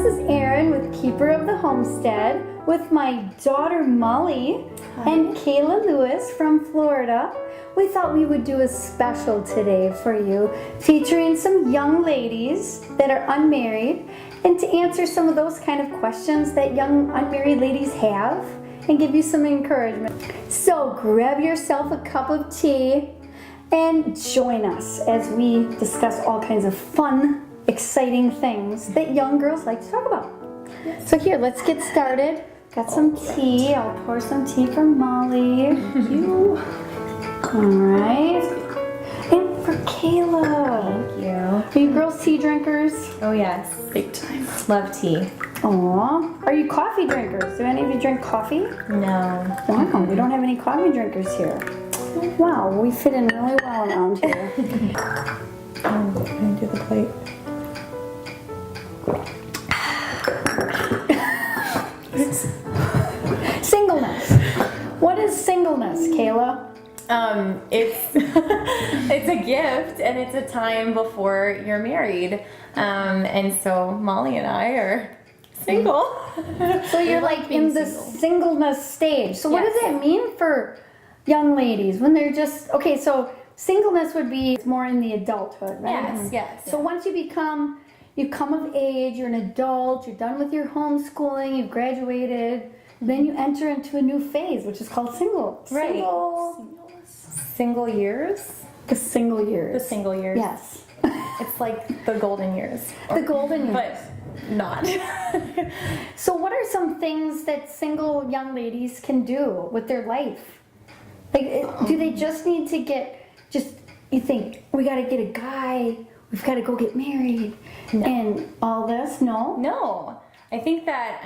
this is Erin with Keeper of the Homestead with my daughter Molly and Kayla Lewis from Florida. We thought we would do a special today for you featuring some young ladies that are unmarried and to answer some of those kind of questions that young unmarried ladies have and give you some encouragement. So grab yourself a cup of tea and join us as we discuss all kinds of fun, exciting things that young girls like to talk about. Yes. So here, let's get started. Got some tea. I'll pour some tea for Molly. Thank you. All right. And for Kayla. Thank you. Are you girls tea drinkers? Oh yes, big time. Love tea. Aw. Are you coffee drinkers? Do any of you drink coffee? No. Wow, we don't have any coffee drinkers here. Wow, we fit in really well around here. I'm going to do the plate. Singleness. What is singleness, Kayla? It's it's a gift and it's a time before you're married. And so Molly and I are single. So you're like in the singleness stage. So what does that mean for young ladies when they're just, okay, so singleness would be more in the adulthood, right? Yes. So once you come of age, you're an adult, you're done with your homeschooling, you've graduated, then you enter into a new phase, which is called single. Right. Single years? The single years. The single years. Yes. It's like the golden years. The golden years. But not. So what are some things that single young ladies can do with their life? Like, do they just need to you think, we got to get a guy, we've got to go get married, and all this? No? No. I think that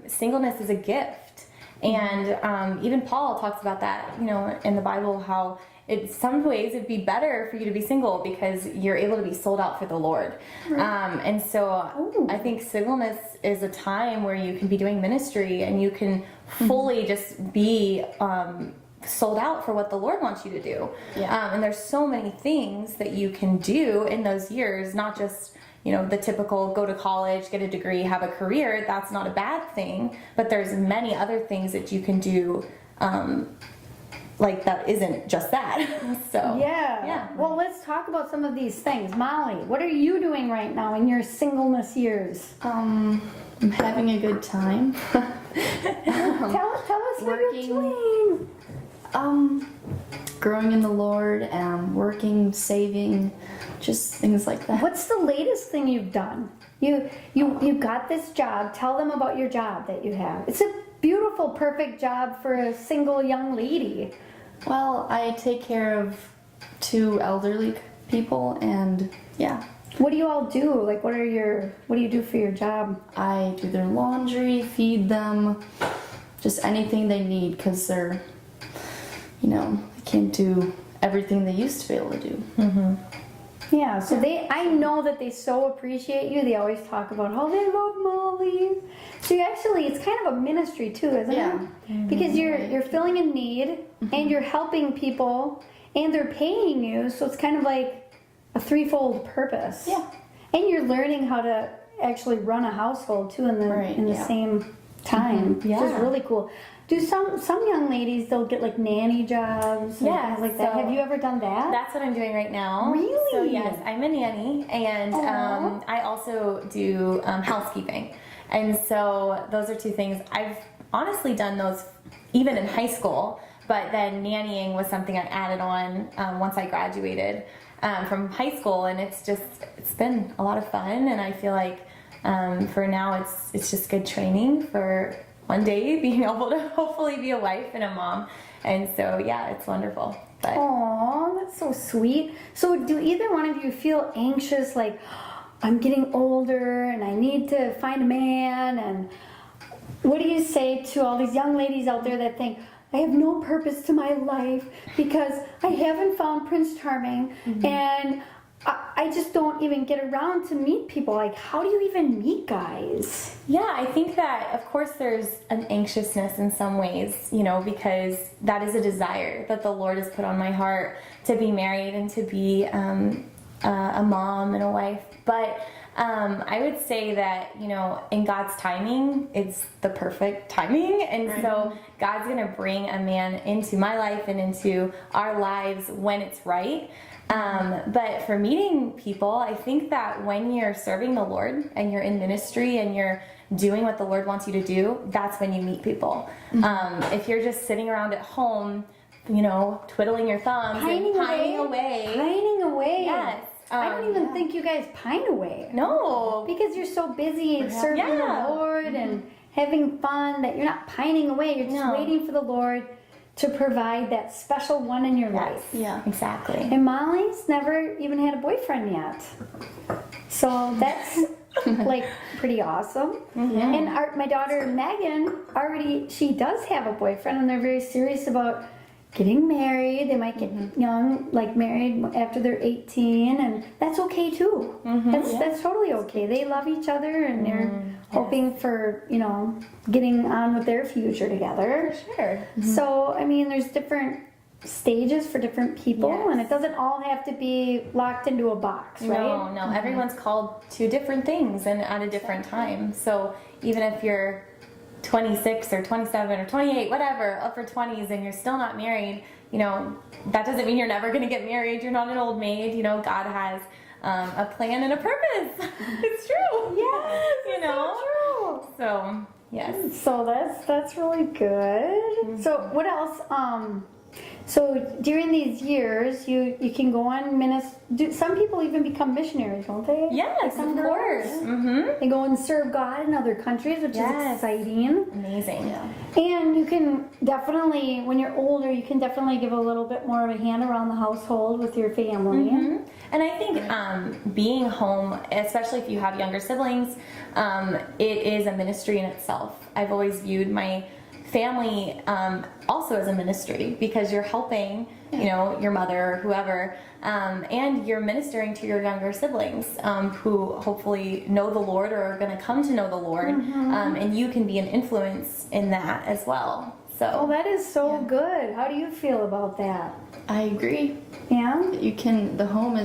singleness is a gift. And even Paul talks about that, in the Bible, how in some ways it'd be better for you to be single because you're able to be sold out for the Lord. Right. And so I think singleness is a time where you can be doing ministry and you can fully just be sold out for what the Lord wants you to do. Yeah. And there's so many things that you can do in those years, not just the typical go to college, get a degree, have a career. That's not a bad thing, but there's many other things that you can do like that isn't just that. So yeah. Well, let's talk about some of these things. Molly, what are you doing right now in your singleness years? I'm having a good time. Tell us what you're doing. Growing in the Lord, working, saving, just things like that. What's the latest thing you've done? You got this job. Tell them about your job that you have. It's a beautiful, perfect job for a single young lady. Well, I take care of 2 elderly people, and What do you all do? Like, what do you do for your job? I do their laundry, feed them, just anything they need, because they're, they can't do everything they used to be able to do. Mm-hmm. Yeah, so I know that they so appreciate you. They always talk about how they love Molly. So it's kind of a ministry too, isn't it? Mm-hmm. Because you're filling a need and you're helping people and they're paying you, so it's kind of like a threefold purpose. Yeah. And you're learning how to actually run a household too in the same time, which is really cool. Do some young ladies, they'll get like nanny jobs and things like that. Have you ever done that? That's what I'm doing right now. Really? So yes, I'm a nanny, and I also do housekeeping. And so those are 2 things. I've honestly done those even in high school, but then nannying was something I added on once I graduated from high school, and it's been a lot of fun, and I feel like for now it's just good training for one day being able to hopefully be a wife and a mom. And so it's wonderful. Aw, that's so sweet. So do either one of you feel anxious, like, I'm getting older and I need to find a man? And what do you say to all these young ladies out there that think, I have no purpose to my life because I haven't found Prince Charming, and I just don't even get around to meet people. Like, how do you even meet guys? Yeah, I think that, of course, there's an anxiousness in some ways, because that is a desire that the Lord has put on my heart to be married and to be a mom and a wife. But I would say that, in God's timing, it's the perfect timing. And so God's going to bring a man into my life and into our lives when it's right. But for meeting people, I think that when you're serving the Lord and you're in ministry and you're doing what the Lord wants you to do, that's when you meet people. If you're just sitting around at home, twiddling your thumbs Pining and pining away. Yes. I don't even think you guys pine away. No. Because you're so busy serving the Lord and having fun that you're not pining away. You're just waiting for the Lord to provide that special one in your life. Yeah. Exactly. And Molly's never even had a boyfriend yet. So that's like pretty awesome. And my daughter Megan she does have a boyfriend, and they're very serious about getting married. They might get young, like married after they're 18, and that's okay too. That's totally okay. They love each other, and they're hoping for, getting on with their future together. For sure. So, I mean, there's different stages for different people, and it doesn't all have to be locked into a box, right? No. Everyone's called to different things and at a different time. So even if you're 26 or 27 or 28, whatever, upper 20s, and you're still not married, that doesn't mean you're never going to get married. You're not an old maid. God has a plan and a purpose. It's true. Yes, so true. So, yes. So that's really good. So what else? So during these years, you can go on some people even become missionaries, don't they? Yes, like of course. They go and serve God in other countries, which is exciting. Amazing. Yeah. And you can definitely, when you're older, you can definitely give a little bit more of a hand around the household with your family. And I think being home, especially if you have younger siblings, it is a ministry in itself. I've always viewed my family also as a ministry, because you're helping your mother or whoever, and you're ministering to your younger siblings who hopefully know the Lord or are going to come to know the Lord, and you can be an influence in that as well. So that is so good. How do you feel about that? I agree. Yeah? The home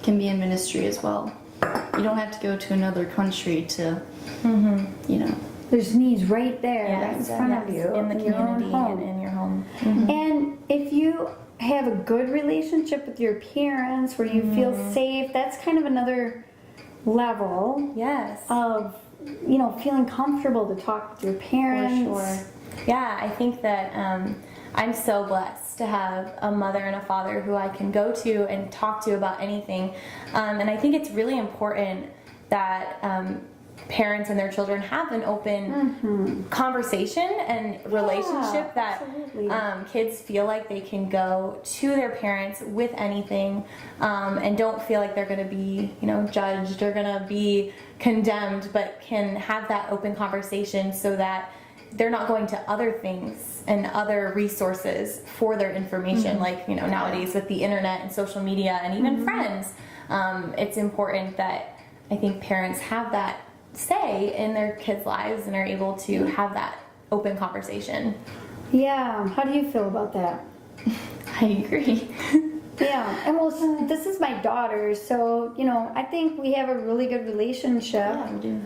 can be a ministry as well. You don't have to go to another country to, There's needs right there, right in front of you. In the community and in your home. And if you have a good relationship with your parents where you feel safe, that's kind of another level of, feeling comfortable to talk with your parents. For sure. Yeah, I think that I'm so blessed to have a mother and a father who I can go to and talk to about anything. And I think it's really important that parents and their children have an open conversation and relationship that kids feel like they can go to their parents with anything, and don't feel like they're going to be judged or going to be condemned, but can have that open conversation so that they're not going to other things and other resources for their information, like nowadays with the internet and social media and even friends. It's important that I think parents have that say in their kids' lives and are able to have that open conversation. Yeah, how do you feel about that? I agree. Yeah, and this is my daughter, so I think we have a really good relationship. Yeah, we do.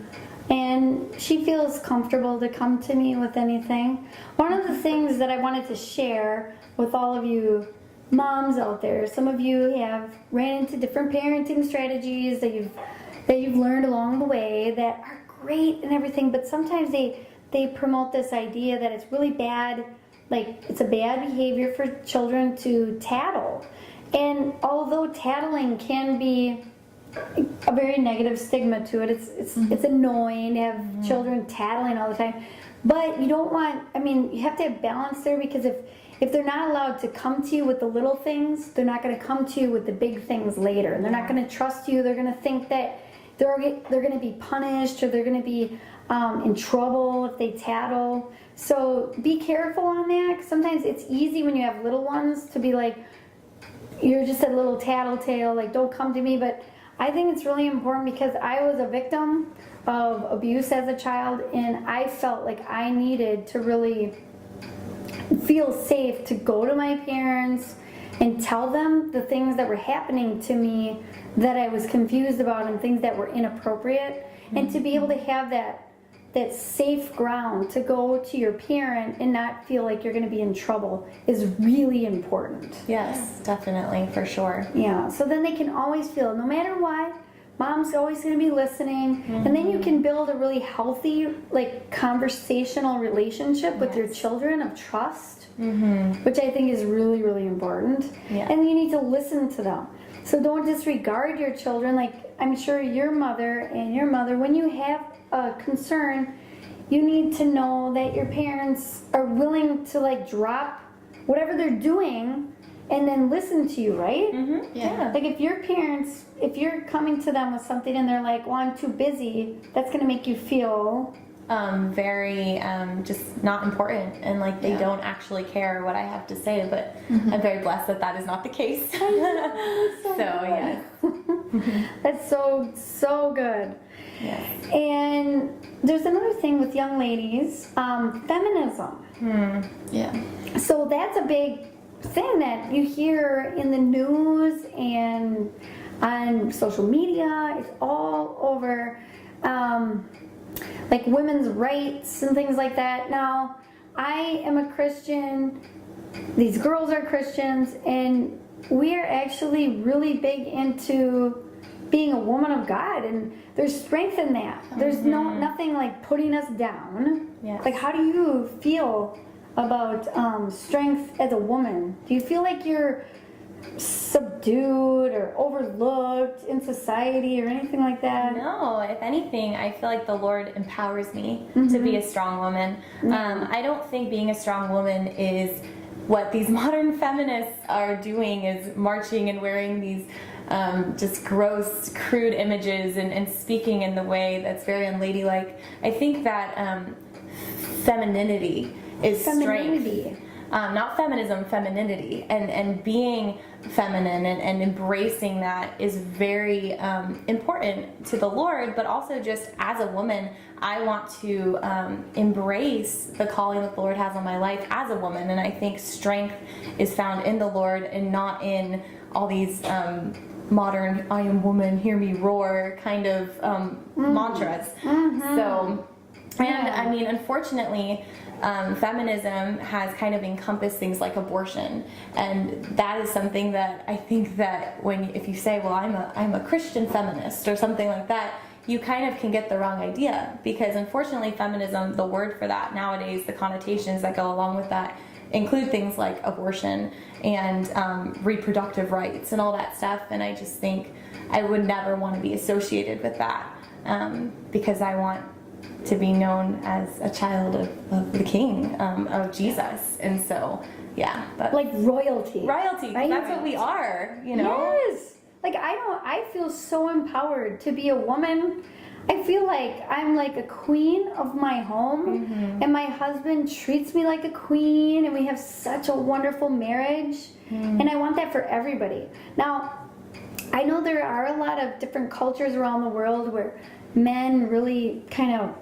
And she feels comfortable to come to me with anything. One of the things that I wanted to share with all of you moms out there, some of you have ran into different parenting strategies that you've learned along the way that are great and everything, but sometimes they promote this idea that it's really bad, like it's a bad behavior for children to tattle. And although tattling can be a very negative stigma to it, it's annoying to have children tattling all the time, but you don't want, you have to have balance there, because if they're not allowed to come to you with the little things, they're not going to come to you with the big things later, and they're not going to trust you. They're going to think that they're going to be punished, or they're going to be in trouble if they tattle. So be careful on that, 'cause sometimes it's easy when you have little ones to be like, you're just a little tattletale, like don't come to me. But I think it's really important, because I was a victim of abuse as a child, and I felt like I needed to really feel safe to go to my parents and tell them the things that were happening to me that I was confused about and things that were inappropriate, and to be able to have that safe ground to go to your parent and not feel like you're going to be in trouble is really important. Yes, definitely, for sure. Yeah, so then they can always feel, no matter what, mom's always going to be listening, and then you can build a really healthy, like, conversational relationship with your children of trust, which I think is really, really important. Yeah. And you need to listen to them. So don't disregard your children. Like, I'm sure your mother and your mother, when you have a concern, you need to know that your parents are willing to, like, drop whatever they're doing and then listen to you, right? Yeah. Like, if your parents, if you're coming to them with something and they're like, well, I'm too busy, that's going to make you feel very just not important, and like they don't actually care what I have to say, but I'm very blessed that that is not the case. So yes. That's so good. Yes. And there's another thing with young ladies, feminism. Yeah. So that's a big thing that you hear in the news and on social media. It's all over, like women's rights and things like that. Now, I am a Christian. These girls are Christians, and we are actually really big into being a woman of God, and there's strength in that. There's nothing like putting us down. Yes. Like, how do you feel about strength as a woman? Do you feel like you're subdued or overlooked in society or anything like that? No, if anything, I feel like the Lord empowers me to be a strong woman. I don't think being a strong woman is what these modern feminists are doing, is marching and wearing these just gross, crude images and speaking in the way that's very unladylike. I think that femininity is strength. Not feminism, femininity, and being feminine and embracing that is very important to the Lord, but also just as a woman, I want to embrace the calling that the Lord has on my life as a woman, and I think strength is found in the Lord and not in all these modern "I am woman, hear me roar" kind of mantras. So, and I mean, unfortunately, feminism has kind of encompassed things like abortion, and that is something that I think that if you say, well, I'm a Christian feminist or something like that, you kind of can get the wrong idea, because unfortunately feminism, the word for that nowadays, the connotations that go along with that include things like abortion and reproductive rights and all that stuff, and I just think I would never want to be associated with that, because I want to be known as a child of the King, of Jesus. And so, yeah. Like royalty. Royalty, right? that's what we are, you know? Yes. Like, I feel so empowered to be a woman. I feel like I'm like a queen of my home, and my husband treats me like a queen, and we have such a wonderful marriage, and I want that for everybody. Now, I know there are a lot of different cultures around the world where men really kind of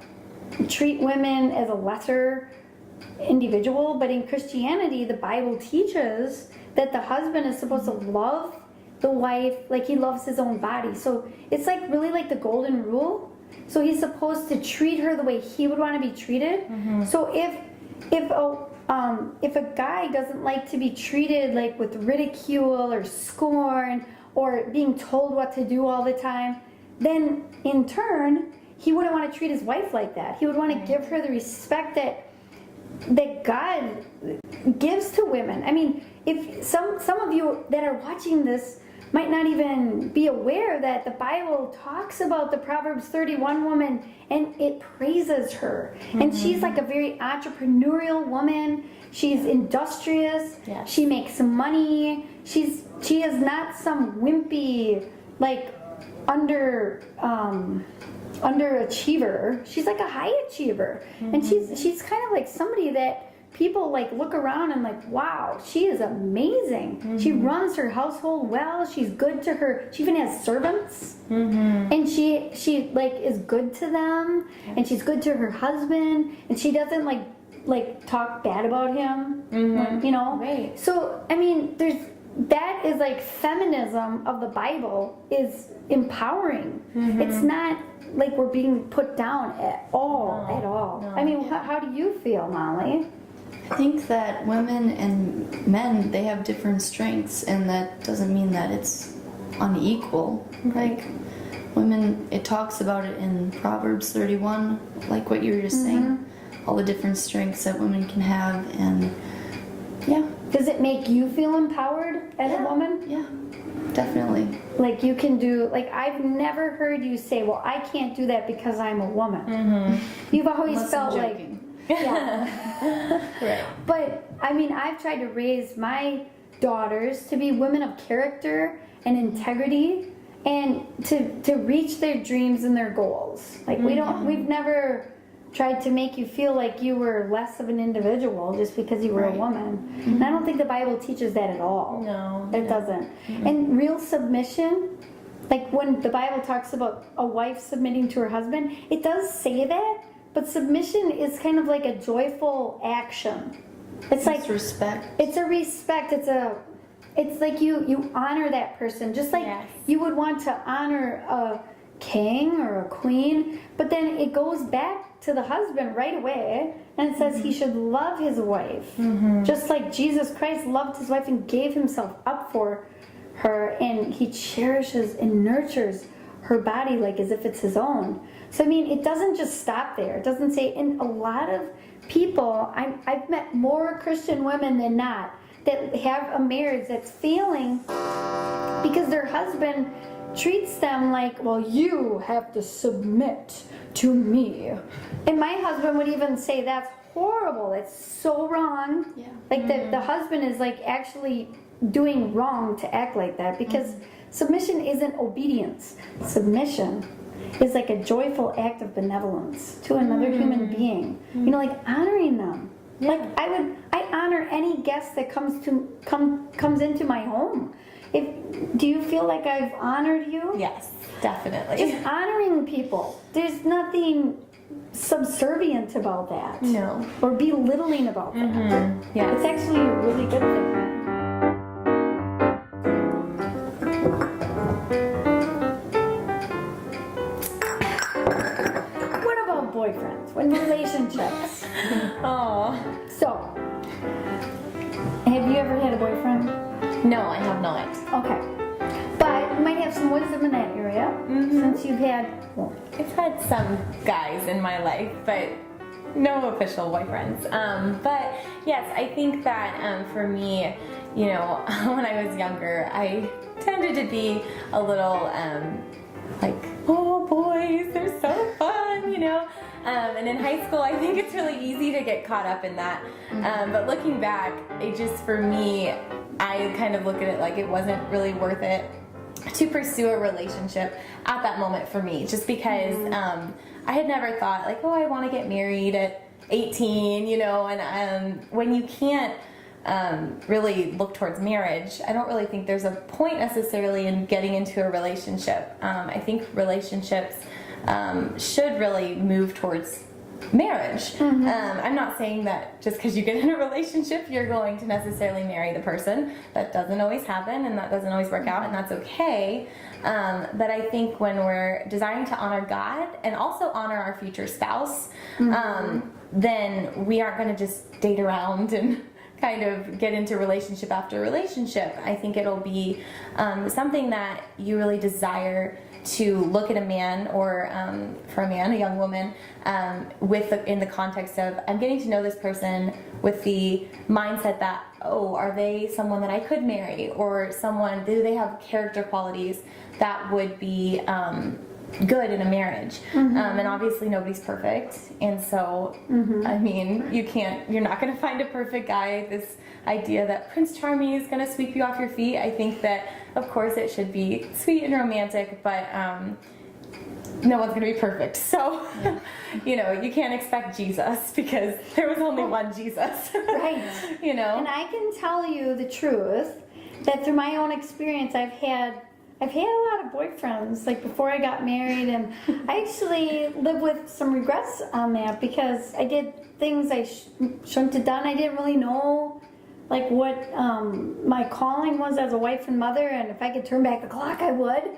treat women as a lesser individual, but in Christianity, the Bible teaches that the husband is supposed to love the wife like he loves his own body. So it's like really like the golden rule. So he's supposed to treat her the way he would want to be treated. So if a guy doesn't like to be treated like with ridicule or scorn or being told what to do all the time, then in turn he wouldn't want to treat his wife like that. He would want to give her the respect that God gives to women. I mean, if some of you that are watching this might not even be aware that the Bible talks about the Proverbs 31 woman and it praises her. And she's like a very entrepreneurial woman. She's industrious. Yes. She makes money. She is not some wimpy, like underachiever. She's like a high achiever. And she's kind of like somebody that people like look around and like, wow, she is amazing. She runs her household well. She's good to her. She even has servants, and she like is good to them, and she's good to her husband, and she doesn't like talk bad about him, you know. Right. So I mean, that is like feminism of the Bible is empowering. It's not like we're being put down at all, No. I mean, how do you feel, Molly? I think that women and men, they have different strengths, and that doesn't mean that it's unequal. Like, women, it talks about it in Proverbs 31, like what you were just saying, all the different strengths that women can have, and yeah. Does it make you feel empowered as a woman? Yeah, definitely. Like you can do, like I've never heard you say, well, I can't do that because I'm a woman. You've always Unless felt I'm like, joking. yeah. Right. But I mean, I've tried to raise my daughters to be women of character and integrity and to reach their dreams and their goals. Like we've never tried to make you feel like you were less of an individual just because you were a woman. And I don't think the Bible teaches that at all. No. It doesn't. And real submission, like when the Bible talks about a wife submitting to her husband, it does say that, but submission is kind of like a joyful action. It's like respect. it's a respect. It's like you honor that person, just like you would want to honor a king or a queen. But then it goes back to the husband right away, and it says he should love his wife, just like Jesus Christ loved his wife and gave himself up for her, and he cherishes and nurtures her body like as if it's his own. So I mean, it doesn't just stop there. It doesn't say. And a lot of people, I've met more Christian women than not that have a marriage that's failing because their husband treats them like, well, you have to submit to me. And my husband would even say, that's horrible, that's so wrong. Yeah. Like the husband is like actually doing wrong to act like that, because submission isn't obedience. Submission is like a joyful act of benevolence to another human being. You know, like honoring them. Like I honor any guest that comes into my home. Do you feel like I've honored you? Yes, definitely. Just honoring people. There's nothing subservient about that. No. Or belittling about that. Yes. It's actually a really good thing. What about boyfriends? When relationships? Oh. So, have you ever had a boyfriend? No, I have not. Okay. But you might have some wisdom in that area since you've had, well, I've had some guys in my life, but no official boyfriends. But yes, I think that for me, you know, when I was younger, I tended to be a little like, oh, boys, they're so fun, you know. And in high school, I think it's really easy to get caught up in that. But looking back, it just, for me, I kind of look at it like it wasn't really worth it to pursue a relationship at that moment for me, just because I had never thought like, oh, I want to get married at 18, you know, and when you can't really look towards marriage, I don't really think there's a point necessarily in getting into a relationship. I think relationships should really move towards marriage. I'm not saying that just because you get in a relationship you're going to necessarily marry the person. That doesn't always happen, and that doesn't always work out, and that's okay. But I think when we're desiring to honor God and also honor our future spouse, then we aren't going to just date around and kind of get into relationship after relationship. I think it'll be something that you really desire to look at a man, or for a man, a young woman, in the context of, I'm getting to know this person with the mindset that, oh, are they someone that I could marry, or someone, do they have character qualities that would be good in a marriage? And obviously nobody's perfect, and so I mean, you're not going to find a perfect guy. This idea that Prince Charming is going to sweep you off your feet, I think that of course it should be sweet and romantic, but no one's going to be perfect. So you know, you can't expect Jesus, because there was only one Jesus. right. You know, And I can tell you the truth that through my own experience, I've had a lot of boyfriends, like before I got married, and I actually live with some regrets on that, because I did things I shouldn't have done. I didn't really know like what my calling was as a wife and mother, and if I could turn back the clock, I would.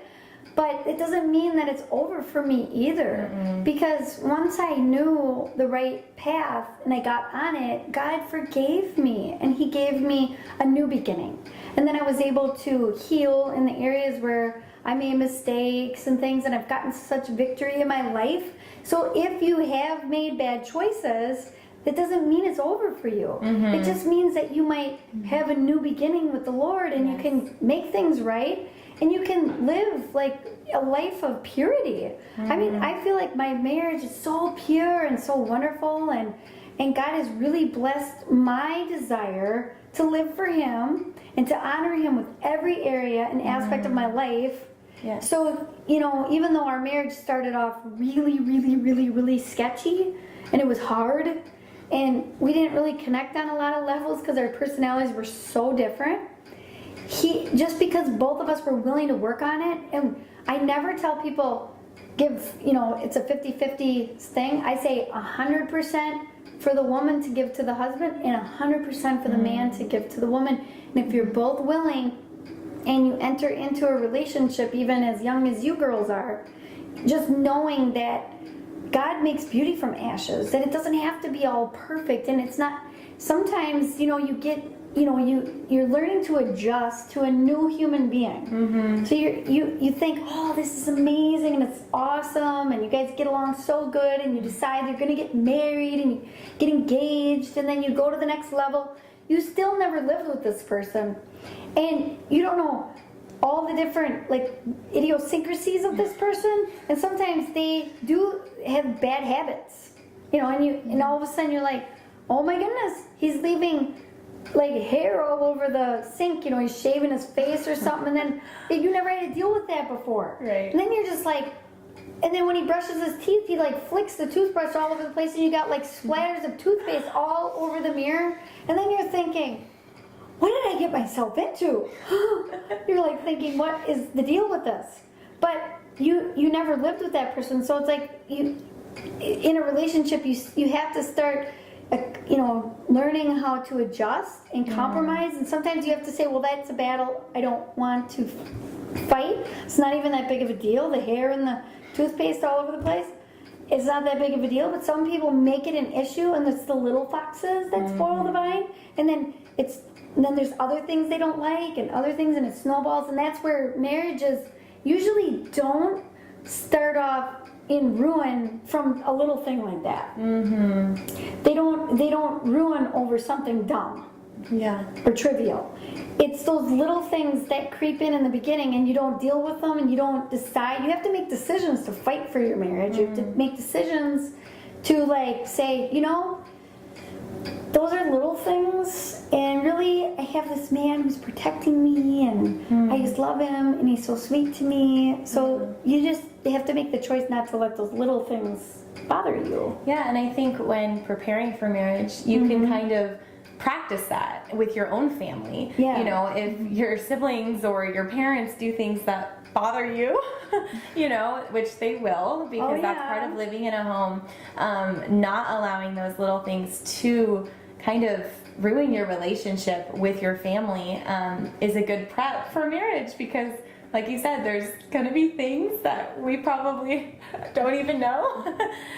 But it doesn't mean that it's over for me either. Because once I knew the right path and I got on it, God forgave me and He gave me a new beginning. And then I was able to heal in the areas where I made mistakes and things, and I've gotten such victory in my life. So if you have made bad choices, that doesn't mean it's over for you. It just means that you might have a new beginning with the Lord, and you can make things right, and you can live like a life of purity. I mean, I feel like my marriage is so pure and so wonderful, and God has really blessed my desire to live for Him and to honor Him with every area and aspect of my life. Yes. So, you know, even though our marriage started off really sketchy, and it was hard, and we didn't really connect on a lot of levels because our personalities were so different, just because both of us were willing to work on it. And I never tell people, it's a 50-50 thing. I say 100% for the woman to give to the husband and 100% for the man to give to the woman. And if you're both willing and you enter into a relationship, even as young as you girls are, just knowing that God makes beauty from ashes, that it doesn't have to be all perfect, and it's not. Sometimes, you're learning to adjust to a new human being. So you think, oh, this is amazing and it's awesome, and you guys get along so good, and you decide you're going to get married and you get engaged, and then you go to the next level. You still never lived with this person, and you don't know all the different idiosyncrasies of this person, and sometimes they do have bad habits, and all of a sudden you're like, oh my goodness, he's leaving hair all over the sink, he's shaving his face or something, and then you never had to deal with that before. Right. And then you're just like, and then when he brushes his teeth, he flicks the toothbrush all over the place, and you got splatters of toothpaste all over the mirror, and then you're thinking, what did I get myself into? You're thinking, what is the deal with this? But you never lived with that person, so it's like in a relationship you have to start learning how to adjust and compromise, and sometimes you have to say, well, that's a battle I don't want to fight. It's not even that big of a deal. The hair and the toothpaste all over the place, it's not that big of a deal, but some people make it an issue, and it's the little foxes that spoil the vine, and then there's other things they don't like and other things, and it snowballs, and that's where marriages usually don't start off in ruin from a little thing like that. They don't ruin over something dumb or trivial. It's those little things that creep in the beginning, and you don't deal with them, and you don't decide. You have to make decisions to fight for your marriage. You have to make decisions to say, those are little things, and really I have this man who's protecting me, and I just love him, and he's so sweet to me. So you have to make the choice not to let those little things bother you. Yeah, and I think when preparing for marriage, you can kind of practice that with your own family. Yeah. If your siblings or your parents do things that bother you, which they will, because that's part of living in a home, not allowing those little things to kind of ruin your relationship with your family is a good prep for marriage, because like you said, there's going to be things that we probably don't even know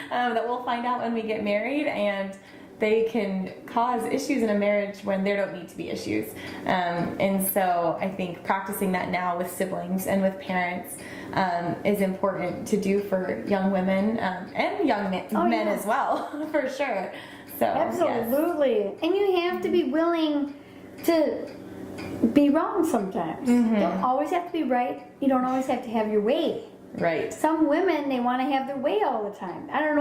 that we'll find out when we get married, and they can cause issues in a marriage when there don't need to be issues. And so I think practicing that now with siblings and with parents is important to do for young women and young men as well, for sure. So absolutely. Yes. And you have to be willing to be wrong sometimes. You don't always have to be right. You don't always have to have your way. Right. Some women, they want to have their way all the time. I don't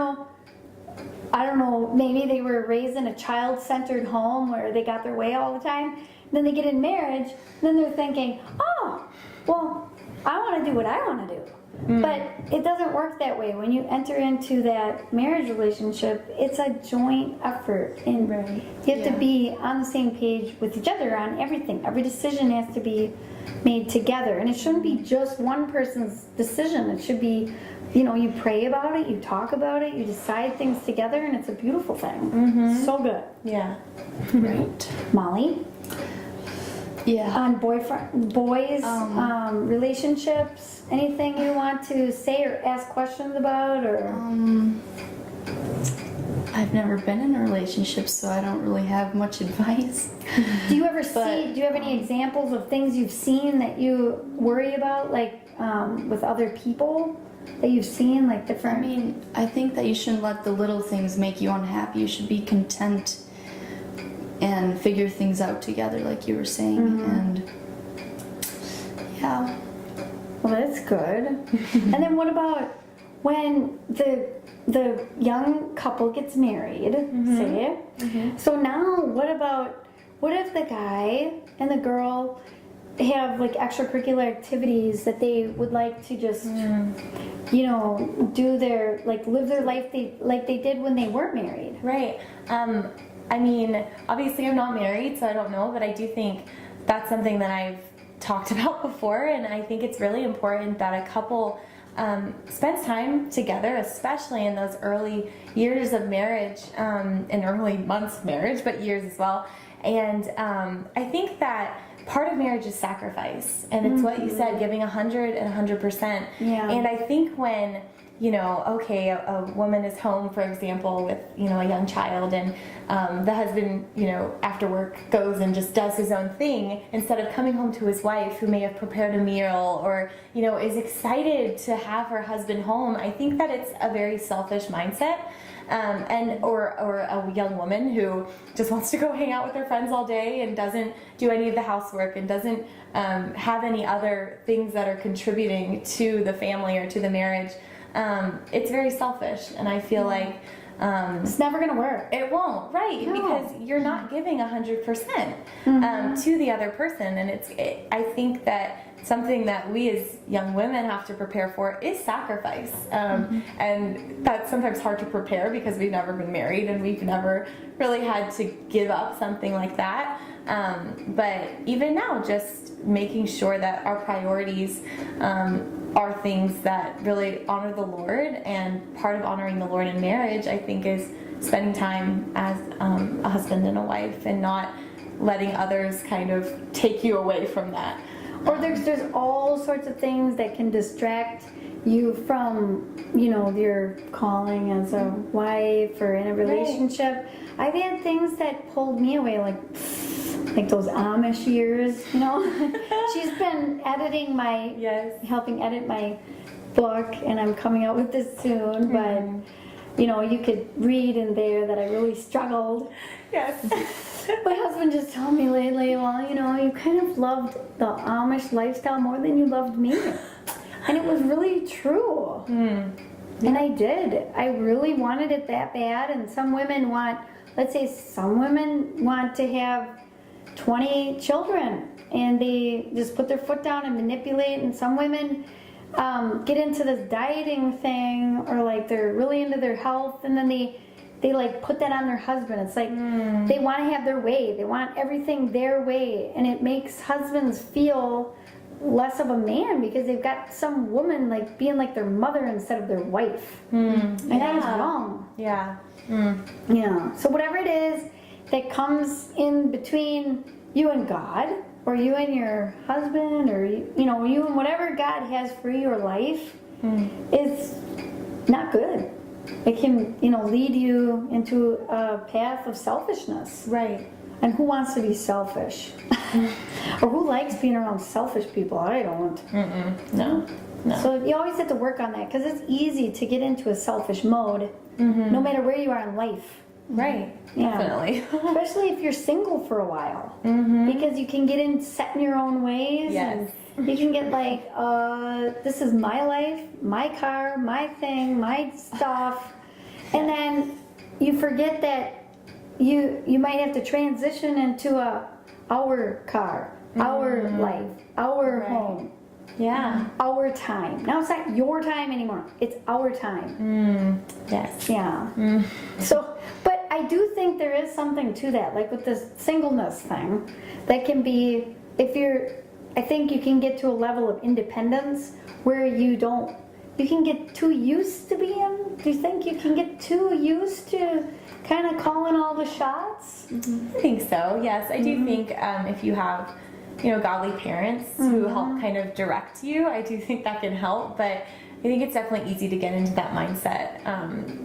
know, maybe they were raised in a child-centered home where they got their way all the time. Then they get in marriage, then they're thinking, oh, well, I want to do what I want to do. But it doesn't work that way. When you enter into that marriage relationship, it's a joint effort, and you have to be on the same page with each other on everything. Every decision has to be made together, and it shouldn't be just one person's decision. It should be, you pray about it, you talk about it, you decide things together, and it's a beautiful thing. So good. Yeah. Right. Molly? Yeah. on boys, relationships? Anything you want to say or ask questions about, or? I've never been in a relationship, so I don't really have much advice. Do you ever see? Do you have any examples of things you've seen that you worry about, like with other people that you've seen, like different? I mean, I think that you shouldn't let the little things make you unhappy. You should be content and figure things out together, like you were saying. And yeah. Well, that's good. And then what about when the young couple gets married, say? So now what if the guy and the girl have like extracurricular activities that they would like to just you know, do their, like, live their life like they did when they weren't married? Right. I mean, obviously I'm not married, so I don't know, but I do think that's something that I've talked about before, and I think it's really important that a couple spends time together, especially in those early years of marriage, and early months of marriage, but years as well. And I think that part of marriage is sacrifice, and it's what you said, giving 100%. Yeah. And I think when, you know, okay, a woman is home, for example, with, you know, a young child, and the husband, you know, after work goes and just does his own thing instead of coming home to his wife, who may have prepared a meal or, you know, is excited to have her husband home. I think that it's a very selfish mindset. Or a young woman who just wants to go hang out with her friends all day and doesn't do any of the housework and doesn't have any other things that are contributing to the family or to the marriage. It's very selfish, and I feel like It's never gonna work. it won't, right? No. Because you're not giving 100% to the other person, and I think that something that we as young women have to prepare for is sacrifice, and that's sometimes hard to prepare because we've never been married and we've never really had to give up something like that. But even now, just making sure that our priorities are things that really honor the Lord, and part of honoring the Lord in marriage, I think, is spending time as a husband and a wife, and not letting others kind of take you away from that. Or there's all sorts of things that can distract you from, you know, your calling as a wife or in a relationship. I've had things that pulled me away, like those Amish years, you know. She's been editing helping edit my book, and I'm coming out with this soon, but you know, you could read in there that I really struggled. Yes. My husband just told me lately, well, you know, you kind of loved the Amish lifestyle more than you loved me. And it was really true. And I did. I really wanted it that bad. And some women want, let's say some women want to have 20 children, and they just put their foot down and manipulate. And some women get into this dieting thing, or like they're really into their health, and then they like put that on their husband. It's like they want to have their way. They want everything their way, and it makes husbands feel less of a man because they've got some woman like being like their mother instead of their wife. And that is wrong. Yeah. Yeah. So whatever it is that comes in between you and God, or you and your husband, or you know, you and whatever God has for your life, is not good. It can, you know, lead you into a path of selfishness. Right. And who wants to be selfish? Or who likes being around selfish people? I don't. No. So you always have to work on that, because it's easy to get into a selfish mode, no matter where you are in life. Right. Yeah. Definitely. Especially if you're single for a while, because you can get in set in your own ways. Yes. And you can get like, this is my life, my car, my thing, my stuff, and then you forget that you might have to transition into our car, our life, our home. Yeah. Our time. Now it's not your time anymore. It's our time. Yes. Yeah. So, but I do think there is something to that, like with this singleness thing, that can be, I think you can get to a level of independence where you can get too used to being, do you think you can get too used to kind of calling all the shots? I think so. Yes, I do think if you have, godly parents who help kind of direct you. I do think that can help, but I think it's definitely easy to get into that mindset.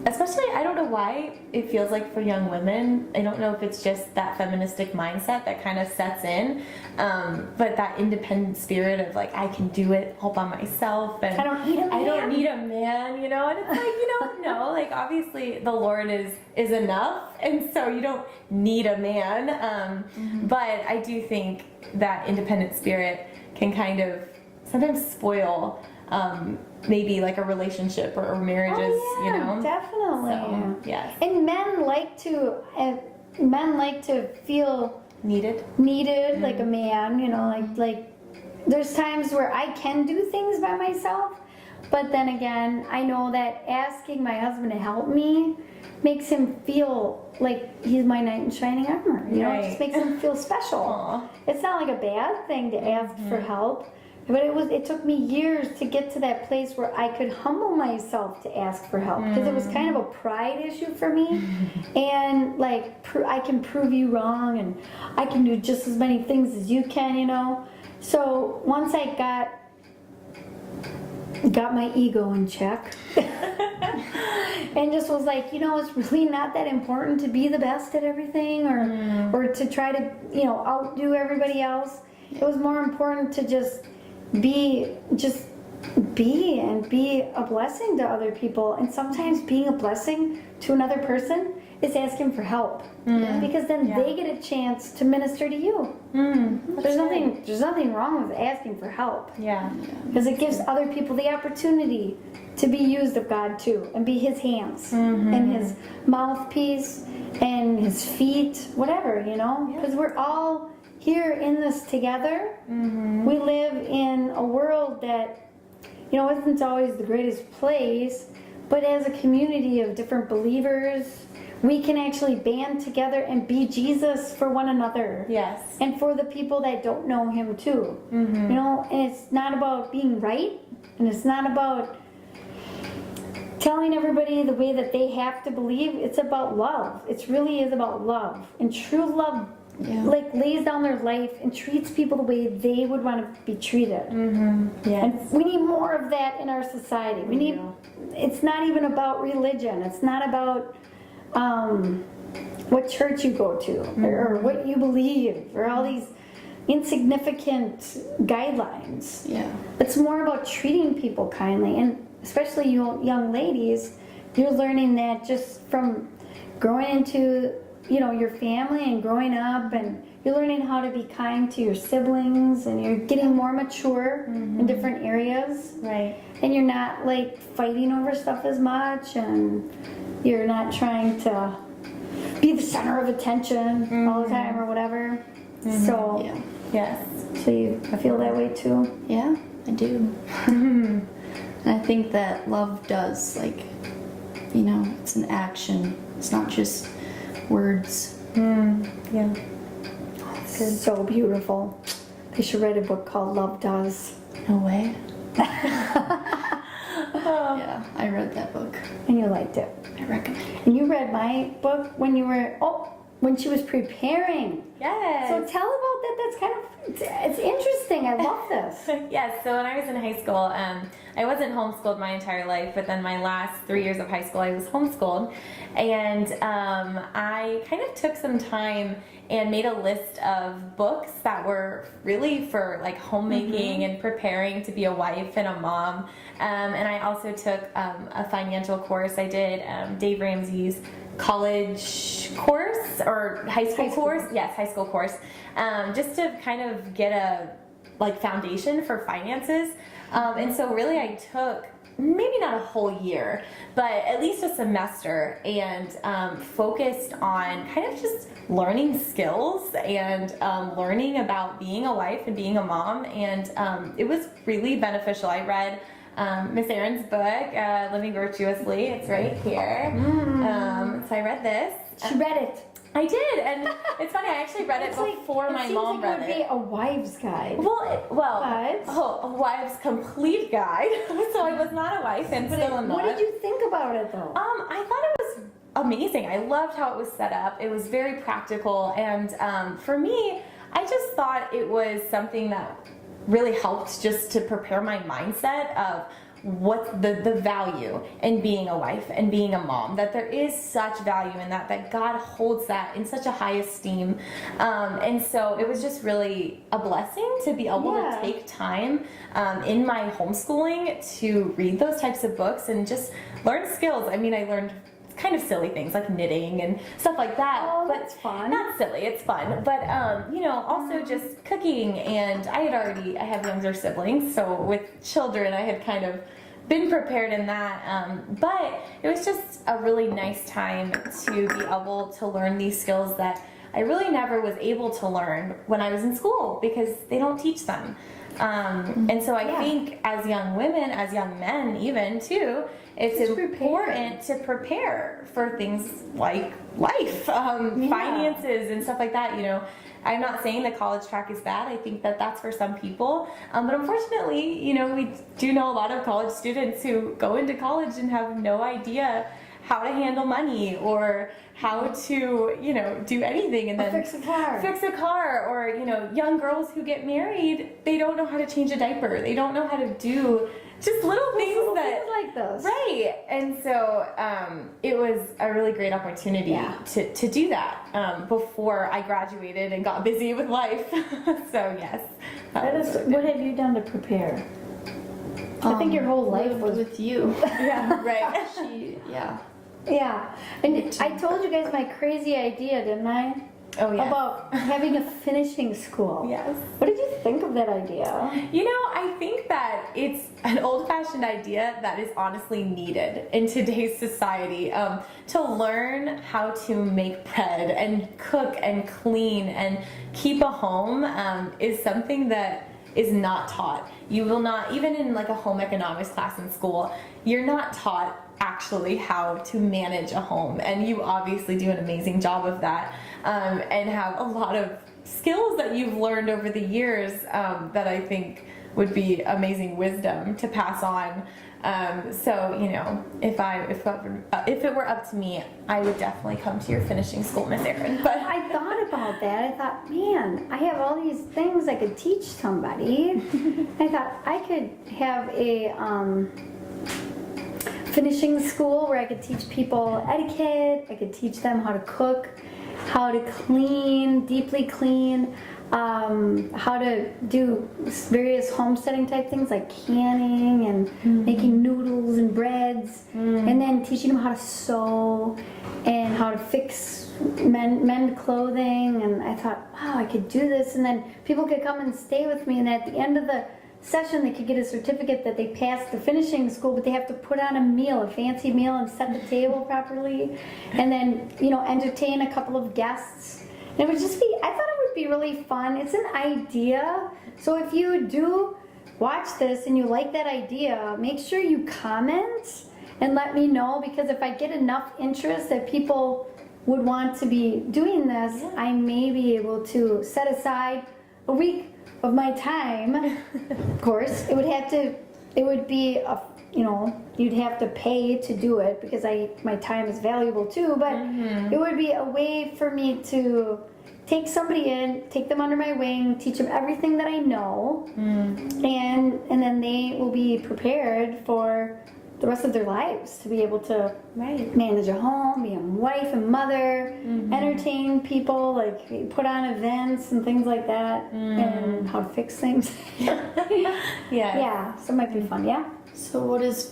Especially, I don't know why it feels like for young women. I don't know if it's just that feministic mindset that kind of sets in, but that independent spirit of like, I can do it all by myself, and I don't need a man. I don't need a man, and it's like, no, like obviously the Lord is enough, and so you don't need a man. But I do think that independent spirit can kind of sometimes spoil maybe like a relationship or marriages, Definitely. So, yes. And men like to feel Needed, like a man, like there's times where I can do things by myself, but then again, I know that asking my husband to help me makes him feel like he's my knight in shining armor. It just makes him feel special. Aww. It's not like a bad thing to ask for help. But it took me years to get to that place where I could humble myself to ask for help, because it was kind of a pride issue for me. And like, I can prove you wrong, and I can do just as many things as you can, So once I got my ego in check and just was like, it's really not that important to be the best at everything or to try to, outdo everybody else. It was more important to just be and be a blessing to other people. And sometimes being a blessing to another person is asking for help, because then they get a chance to minister to you. There's nothing wrong with asking for help, because it gives other people the opportunity to be used of God too, and be His hands and His mouthpiece and His feet, whatever, because we're all here in this together. We live in a world that, isn't always the greatest place, but as a community of different believers, we can actually band together and be Jesus for one another. Yes. And for the people that don't know Him too. And it's not about being right, and it's not about telling everybody the way that they have to believe. It's about love. It really is about love. And true love like lays down their life and treats people the way they would want to be treated. Yes. And we need more of that in our society. It's not even about religion. It's not about what church you go to or what you believe or all these insignificant guidelines. It's more about treating people kindly, and especially you young ladies, you're learning that just from growing into your family and growing up, and you're learning how to be kind to your siblings, and you're getting more mature in different areas. Right. And you're not like fighting over stuff as much, and you're not trying to be the center of attention all the time or whatever. So, Yes. so you feel that way too? Yeah, I do. And I think that love does, it's an action. It's not just words. Yeah. It's so beautiful. They should write a book called Love Does. No way. Yeah, I read that book. And you liked it. I recommend it. And you read my book when she was preparing. Yes. So tell about that. That's kind of, it's interesting. I love this. Yes, so when I was in high school, I wasn't homeschooled my entire life, but then my last 3 years of high school, I was homeschooled. And I kind of took some time and made a list of books that were really for like homemaking and preparing to be a wife and a mom. And I also took a financial course. I did Dave Ramsey's college course or high school course. Yes, high school course. Just to kind of get a foundation for finances. And so really I took maybe not a whole year, but at least a semester, and focused on kind of just learning skills and learning about being a wife and being a mom. And it was really beneficial. I read Miss Erin's book, Living Virtuously. It's right here. So I read this. She read it. I did, and it's funny, I actually read it before my mom read it. It seems like it would be a wives' guide. A wife's complete guide. So I was not a wife, and still am not. What did you think about it, though? I thought it was amazing. I loved how it was set up. It was very practical, and for me, I just thought it was something that really helped just to prepare my mindset of what the value in being a wife and being a mom, that there is such value in that God holds that in such a high esteem. And so it was just really a blessing to be able to take time in my homeschooling to read those types of books and just learn skills. I mean, I learned kind of silly things like knitting and stuff like that. Oh, but that's fun. Not silly, it's fun. But also just cooking, and I have younger siblings, so with children I had kind of been prepared in that. But it was just a really nice time to be able to learn these skills that I really never was able to learn when I was in school because they don't teach them. And so I think as young women, as young men even too, it's important to prepare for things like life, finances and stuff like that. I'm not saying that college track is bad. I think that that's for some people. But unfortunately, we do know a lot of college students who go into college and have no idea how to handle money or how to, do anything, and then fix a car, or young girls who get married, they don't know how to change a diaper. They don't know how to do just little things like those. Right. And so it was a really great opportunity to do that before I graduated and got busy with life. So yes. What have you done to prepare? I think your whole life was with you. Yeah, right. Yeah, and I told you guys my crazy idea, didn't I? Oh, yeah. About having a finishing school. Yes. What did you think of that idea? I think that it's an old-fashioned idea that is honestly needed in today's society. To learn how to make bread and cook and clean and keep a home is something that is not taught. You will not, even in like a home economics class in school, you're not taught actually how to manage a home, and you obviously do an amazing job of that, and have a lot of skills that you've learned over the years that I think would be amazing wisdom to pass on. So if it were up to me, I would definitely come to your finishing school, Miss Erin. But I thought about that. I thought, man, I have all these things I could teach somebody. I thought I could have a finishing school where I could teach people etiquette. I could teach them how to cook, how to clean, deeply clean, how to do various homesteading type things like canning and making noodles and breads, and then teaching them how to sew and how to mend clothing. And I thought, wow, I could do this, and then people could come and stay with me, and at the end of the session they could get a certificate that they passed the finishing school, but they have to put on a fancy meal, and set the table properly, and then entertain a couple of guests. And it would just be, I thought it would be really fun. It's an idea, so if you do watch this and you like that idea, make sure you comment and let me know, because if I get enough interest that people would want to be doing this, I may be able to set aside a week of my time. Of course, it would be you'd have to pay to do it, because my time is valuable too, but it would be a way for me to take somebody in, take them under my wing, teach them everything that I know, and then they will be prepared for the rest of their lives to be able to manage a home, be a wife and mother, entertain people, like put on events and things like that, and how to fix things. Yeah, so it might be fun. So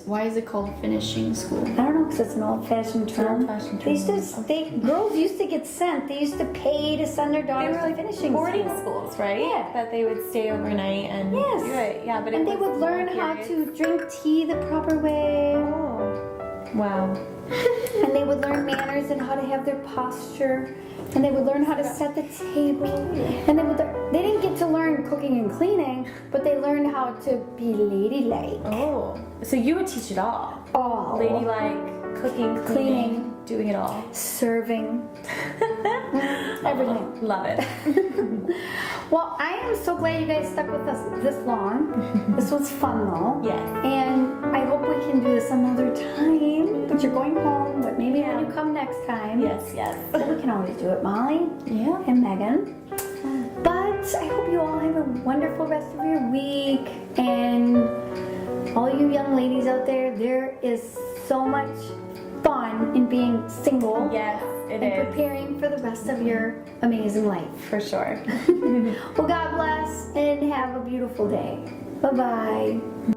why is it called finishing school? I don't know, because it's an old-fashioned term. Girls used to get sent. They used to pay to send their daughters to finishing boarding school. schools, right? Yeah. That they would stay overnight and do it. Yeah, but and they would learn how to drink tea the proper way. Oh, wow. And they would learn manners and how to have their posture. And they would learn how to set the table. And they didn't get to learn cooking and cleaning, but they learned how to be ladylike. Oh, so you would teach it all? All. Ladylike, cooking, cleaning, doing it all. Serving. Everything. Love it. Well, I am so glad you guys stuck with us this long. This was fun though. Yes. And I hope we can do this another time. But you're going home, but maybe when you come next time. Yes. We can always do it, Molly. Yeah. And Megan. But I hope you all have a wonderful rest of your week. And all you young ladies out there is so much fun in being single. Yes, it and is. preparing for the rest of your amazing life. For sure. Well, God bless and have a beautiful day. Bye-bye.